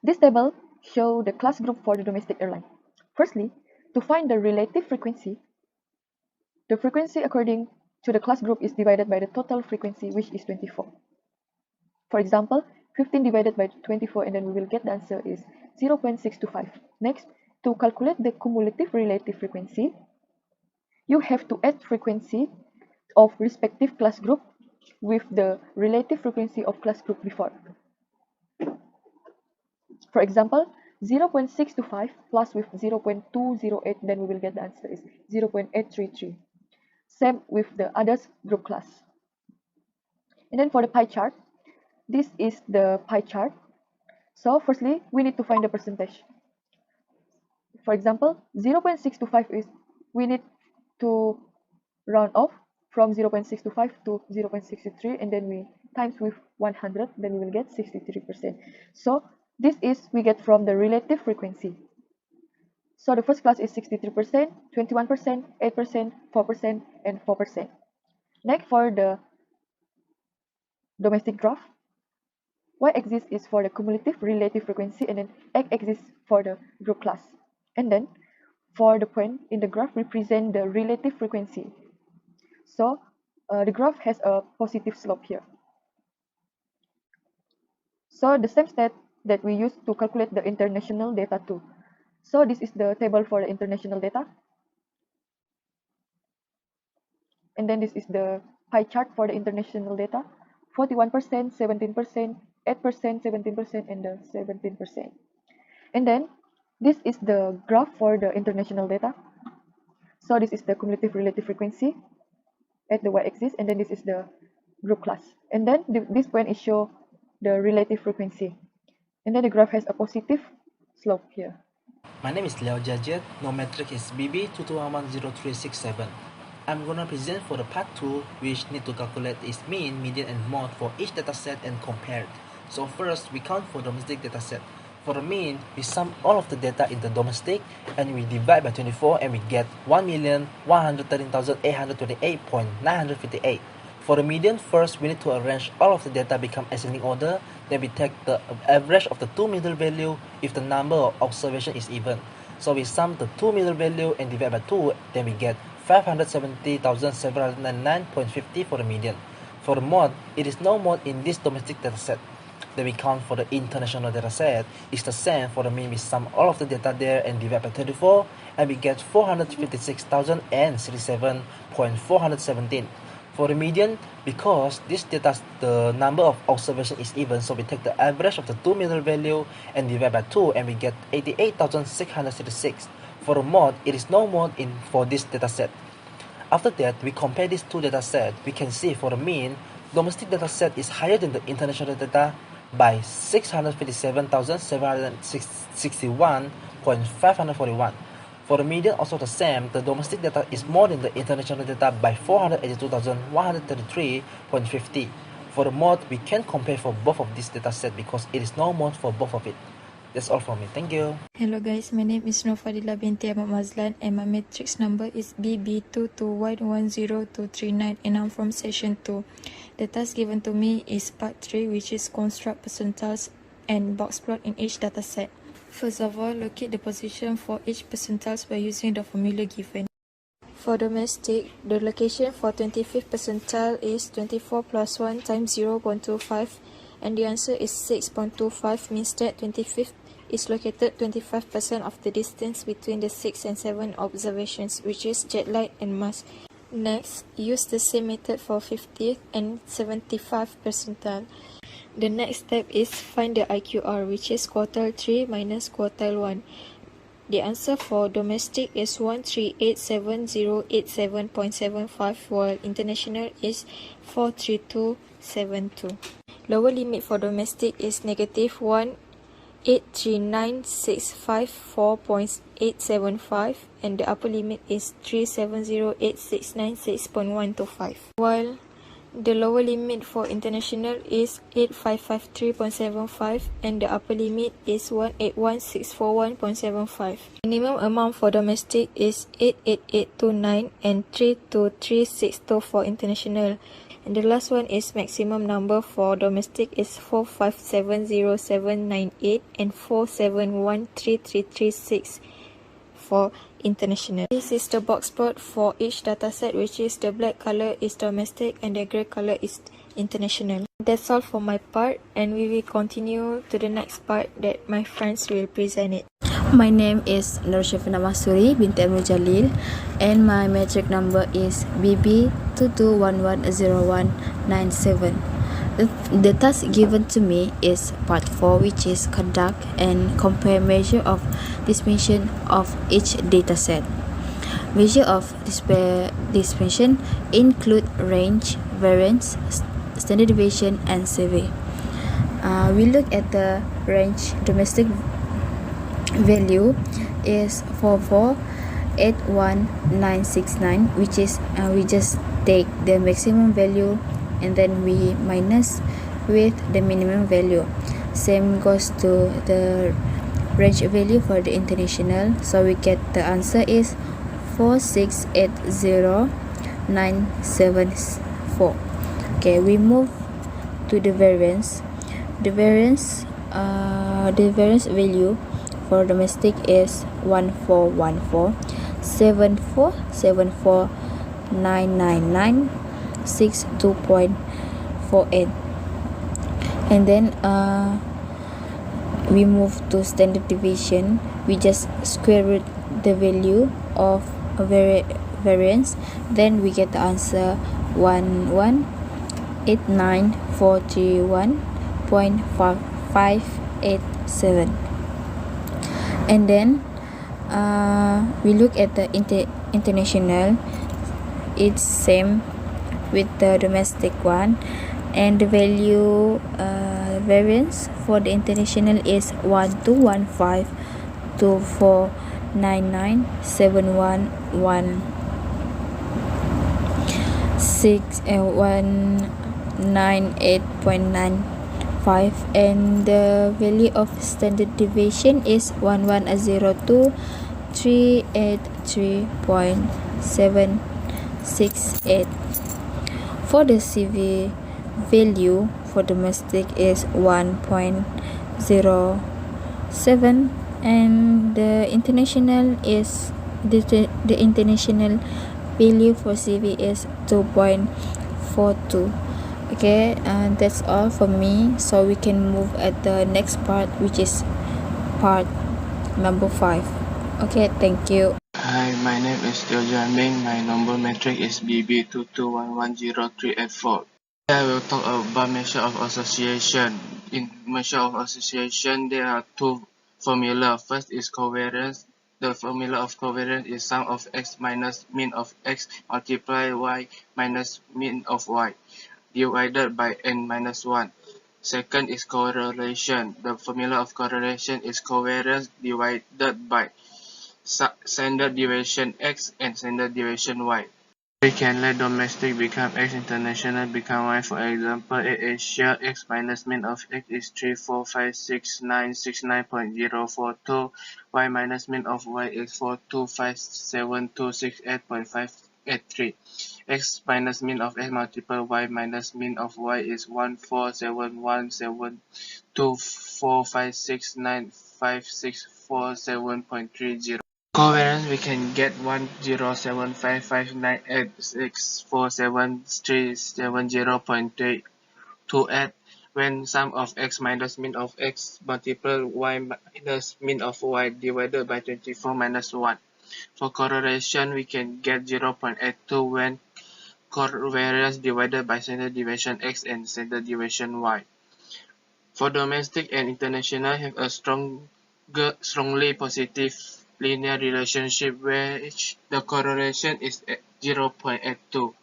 This table shows the class group for the domestic airline. Firstly, to find the relative frequency, the frequency according to the class group is divided by the total frequency, which is 24. For example, 15 divided by 24, and then we will get the answer is 0.625. Next, to calculate the cumulative relative frequency, you have to add frequency of respective class group with the relative frequency of class group before. For example, 0.625 plus with 0.208, then we will get the answer is 0.833. Same with the others group class. And then for the pie chart, this is the pie chart. So firstly, we need to find the percentage. For example, 0.625 is, we need to round off from 0.625 to 0.63, and then we times with 100, then we will get 63%. So this is we get from the relative frequency. So the first class is 63%, 21%, 8%, 4%, and 4%. Next, for the domestic graph, y-axis is for the cumulative relative frequency, and then x-axis for the group class. And then for the point in the graph represent the relative frequency. So the graph has a positive slope here. So the same step that we use to calculate the international data too. So this is the table for the international data. And then this is the pie chart for the international data. 41%, 17%, 8%, 17%, and 17%. And then this is the graph for the international data. So this is the cumulative relative frequency at the y-axis, and then this is the group class. And then this point is show the relative frequency. And then the graph has a positive slope here. My name is LIAU JIET. No metric is BB2210737. I'm gonna present for the part 2, which need to calculate its mean, median, and mode for each dataset and compare it. So first, we count for domestic dataset. For the mean, we sum all of the data in the domestic and we divide by 24 and we get 1,113,828.958. For the median, first we need to arrange all of the data become ascending order. Then we take the average of the two middle value if the number of observation is even. So we sum the two middle value and divide by 2, then we get 570,799.50 for the median. For the mode, it is no mode in this domestic dataset. Then we count for the international dataset. It's the same. For the mean, we sum all of the data there and divide by 34, and we get 456,067.417. For the median, because this data, the number of observation is even, so we take the average of the two middle value and divide by 2, and we get 88,636. For the mode, it is no mode in for this dataset. After that, we compare these two datasets. We can see for the mean, domestic dataset is higher than the international data by 657,761.541. For the median, also the same. The domestic data is more than the international data by 482,133.50. For the mode, we can compare for both of these datasets because it is no mode for both of it. That's all from me. Thank you. Hello guys, my name is NORFADHILAH binti AHMAD MAZLAN and my matrix number is BB2210239 and I'm from section 2. The task given to me is part 3, which is construct percentiles and box plot in each dataset. First of all, locate the position for each percentiles by using the formula given. For domestic, the location for 25th percentile is 24 plus 1 times 0.25 and the answer is 6.25, means that 25th is located 25% of the distance between the 6 and 7 observations, which is jet light and mass. Next, use the same method for 50th and 75th percentile. The next step is find the IQR, which is quartile 3 minus quartile 1. The answer for domestic is 1387087.75, while international is 43272. Lower limit for domestic is negative 1,839,654.875 and the upper limit is 370,869.6.125, while the lower limit for international is 8,553.75 and the upper limit is 1,81641.75. Minimum amount for domestic is 88829 and 32362 for international. And the last one is maximum number for domestic is 4570798 and 4713336 for international. This is the box plot for each dataset, which is the black color is domestic and the grey color is international. That's all for my part, and we will continue to the next part that my friends will present it. My name is NORSHAFINA MAHSURI BINTI JALIL, and my metric number is BB22110197. The task given to me is part 4, which is conduct and compare measure of dimension of each dataset. Measure of dimension include range, variance, standard deviation, and CV. We look at the range. Domestic value is 4481969, which is we just take the maximum value and then we minus with the minimum value. Same goes to the range value for the international, so we get the answer is 4680974. Okay, we move to the variance. The variance value for domestic is 14147479996.48, and then we move to standard deviation. We just square root the value of variance, then we get the answer 1189431.587. And then we look at the international. It's same with the domestic one, and the value variance for the international is 121524997116 198.95, and the value of standard deviation is 1102383.768. For the CV value for domestic is 1.07, and the international is the international value for CV is 2.42. Okay, and that's all for me, so we can move at the next part, which is part number 5. Okay, thank you. Hi, my name is TEO JIA MENG. My number metric is BB22110384. I will talk about measure of association. In measure of association, there are two formula. First is covariance. The formula of covariance is sum of x minus mean of x multiply y minus mean of y divided by n minus 1. Second is correlation. The formula of correlation is covariance divided by standard deviation x and standard deviation y. We can let domestic become x, international become y. For example, in Asia, x minus mean of x is 3456969.042, y minus mean of y is 4257268.583. X minus mean of x multiple y minus mean of y is 1471725695647.30. Covariance, we can get 1075598647370.28 when sum of x minus mean of x multiple y minus mean of y divided by 24 minus 1. For correlation, we can get 0.82 when covariance divided by standard deviation x and standard deviation y. For domestic and international, have a strongly positive linear relationship where the correlation is 0.82.